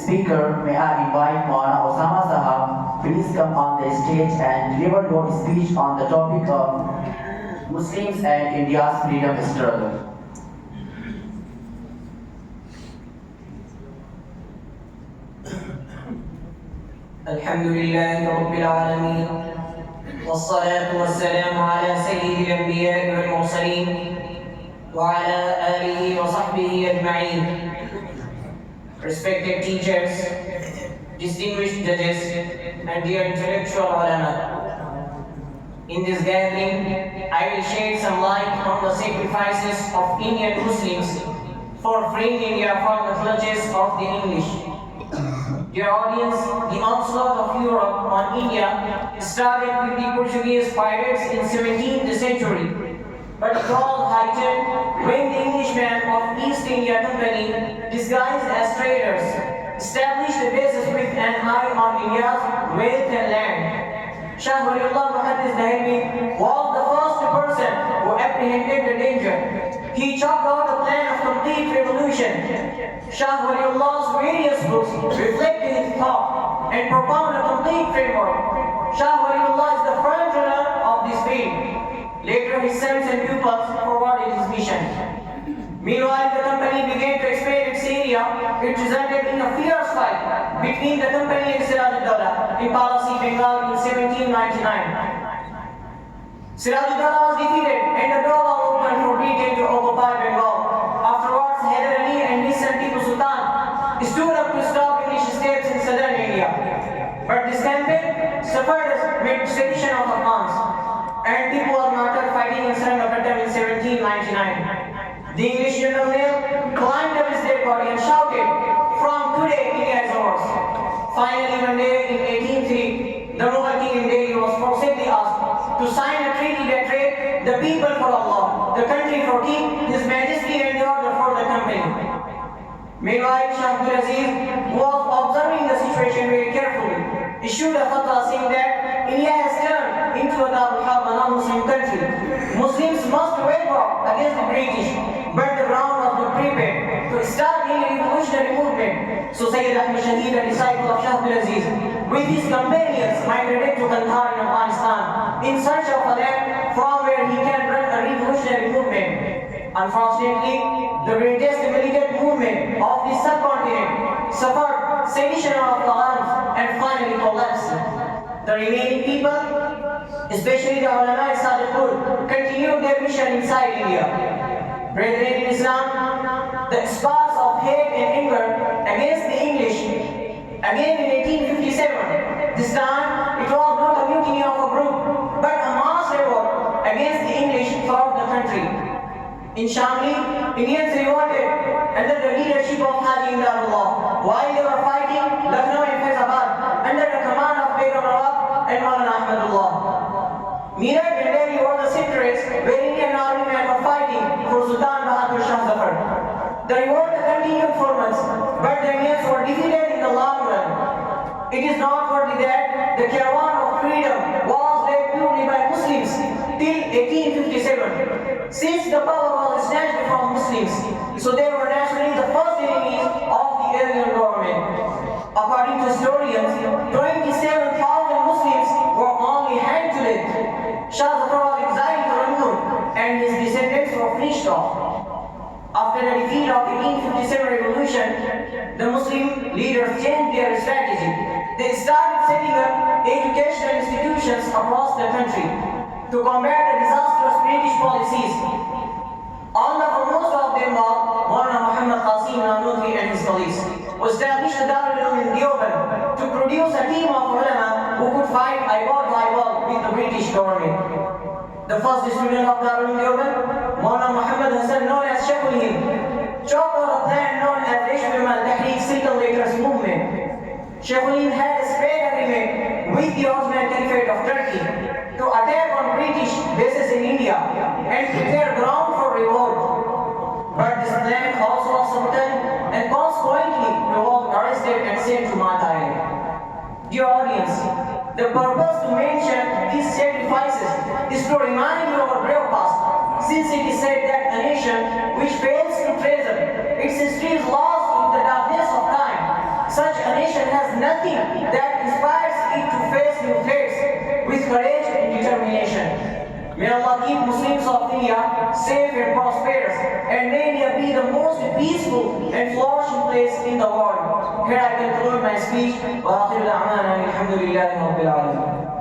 speaker, may I invite Maulana Usama Saheb, please come on the stage and deliver your speech on the topic of Muslims and India's freedom struggle. Alhamdulillah Rabbil Alameen, wassalatu wassalamu ala sayyidil anbiya wal mursaleen wa ala alihi wa sahbihi ajma'een. Respected teachers, distinguished judges, and dear intellectual ulama, in this gathering, I will shed some light on the sacrifices of Indian Muslims for freeing India from the clutches of the English. Dear audience, the onslaught of Europe on India started with the Portuguese pirates in 17th century, but it all heightened when the Englishmen of East India Company, disguised as traders, established a basis with an eye on India's wealth and land. Shah Muhammad Sb was the first person who apprehended the danger. He chalked out a plan of complete revolution. Shah Waliullah's various books reflected his thought and propound a complete framework. Shah Waliullah is the front runner of this field. Later, his sons and pupils forwarded his mission. Meanwhile, the company began to expand its area. It resulted in a fierce fight between the company and Siraj-ud-Dawla in Palasi, Bengal in 1799. Siraj-ud-Dawla was defeated and the door was opened for Britain to occupy Bengal. Afterwards, Hyder Ali and his son Tipu Sultan stood up to stop English estates in southern India. But this campaign suffered amid sedition of Afghans, and Tipu was martyred fighting in Seringapatam in 1799. The English general climbed up his dead body and shouted, "From today, India is ours." Finally, one day in 1803, the Mughal king in Delhi was forcibly asked to sign a treaty that read, "The people for Allah, the country for King, His Majesty and the order for the company." Meanwhile, Shah Abdul Aziz, who was observing the situation very carefully, issued a fatwa saying that India has turned into a Darul, a non-Muslim country. Muslims must wage war against the British, but the ground was not prepared to start a revolutionary movement. So Sayyid Ahmad Shahid, a disciple of Shah Abdul Aziz, with his companions migrated to Kandahar in Afghanistan in search of a land from where he can run a revolutionary movement. Unfortunately, the greatest militant movement of the subcontinent suffered sedition of the arms and finally collapsed. The remaining people, especially the ulama and Sadaqul, continued their mission inside India. Brethren in Islam, the sparks of hate and anger against the English, again in 1857, this time it was not a mutiny of a group, but a mass revolt against the English throughout the country. In Shamli, Indians revolted under the leadership of Haji Imdadullah, while they were fighting Lucknow and Faizabad under the command of Begum Rawab and Maulana Ahmadullah. MIERC and Delhi were the sectors where Indian army men were fighting for Sultan Bahadur Shah Zafar. The revolt continued for months, but the Indians were defeated in the long run. It is noteworthy that the caravan of freedom was led purely by Muslims till 1857. Since the power was snatched from Muslims, so they were naturally the first enemies of the alien government. According to historians, 27,000 Muslims were only hanged to death. Shah Zafar was exiled to Rangoon and his descendants were finished off. After the defeat of the 1857 revolution, the Muslim leaders changed their strategy. They started setting up educational institutions across the country to combat the disastrous British policies. On the foremost of them was Maulana Muhammad and his colleagues, who established the Darul in Deoband to produce a team of ulama who could fight eyeball to eyeball with the British government. The first student of Darul Deoband, Maulana Muhammad Hassan, known as Sheikhul Hind, chalked out a plan known as Reshmi al-Tahriq Silk Letters Movement. Sheikhul Hind had a spread agreement with the Ottoman Caliphate of Turkey to attack on British bases in India and prepare ground for revolt. But this plan also was subtle and consequently he was arrested and sent to Malta Island. Dear audience, the purpose to mention these sacrifices is to remind you of our brave past, since it is said that a nation which fails to treasure its history is lost in the darkness of time. Such a nation has nothing that inspires it to face new threats with courage and determination. May Allah keep Muslims of India safe and prosperous, and may India be the most peaceful and flourishing place in the world. Here I conclude my speech. وآخر دعوانا الحمد لله رب العالمين.